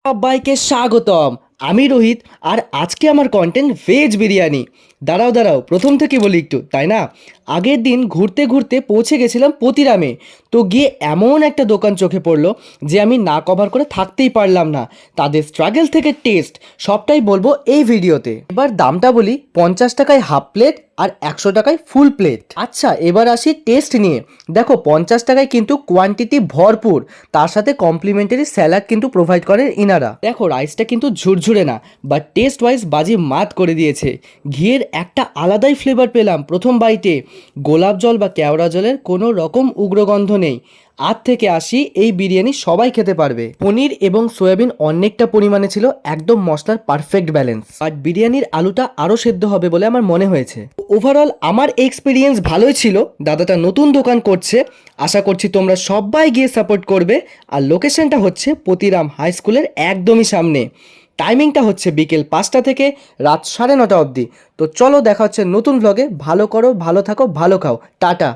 সবাইকে স্বাগতম। আমি রোহিত, আর আজকে আমার কন্টেন্ট ভেজ বিরিয়ানি। দাঁড়াও দাঁড়াও, প্রথম থেকে বলি একটু, তাই না? আগের দিন ঘুরতে ঘুরতে পৌঁছে গেছিলাম পতিরামে। তো গিয়ে এমন একটা দোকান চোখে পড়লো যে আমি না কভার করে থাকতেই পারলাম না। তাদের স্ট্রাগল থেকে টেস্ট সবটাই বলবো এই ভিডিওতে। এবার দামটা বলি, 50 টাকায় হাফ প্লেট আর 100 টাকায় ফুল প্লেট। আচ্ছা, এবার আসি টেস্ট নিয়ে। দেখো, 50 টাকায় কিন্তু কোয়ান্টিটি ভরপুর, তার সাথে কমপ্লিমেন্টারি স্যালাড কিন্তু প্রোভাইড করেন ইনারা। দেখো, রাইসটা কিন্তু ঝুরঝুরে না, বাট টেস্ট ওয়াইজ বাজি মাত করে দিয়েছে। ঘিয়ের একটা আলাদাই ফ্লেভার পেলাম প্রথম বাইটে। গোলাপ জল বা কেওড়া জলের কোনো রকম উগ্রগন্ধ নেই। 8 থেকে 80 এই বিরিয়ানি সবাই খেতে পারবে। পনির এবং সয়াবিন অনেকটা পরিমাণে ছিল, একদম মশলার পারফেক্ট ব্যালেন্স। বাট বিরিয়ানির আলুটা আরও সেদ্ধ হবে বলে আমার মনে হয়েছে। ওভারঅল আমার এক্সপিরিয়েন্স ভালোই ছিল। দাদাটা নতুন দোকান করছে, আশা করছি তোমরা সবাই গিয়ে সাপোর্ট করবে। আর লোকেশনটা হচ্ছে পতিরাম হাই স্কুলের একদমই সামনে। টাইমিংটা হচ্ছে বিকেল 5টা থেকে রাত 9:30 অবধি। তো চলো, দেখা হচ্ছে নতুন ভ্লগে। ভালো করো, ভালো থাকো, ভালো খাও, টাটা।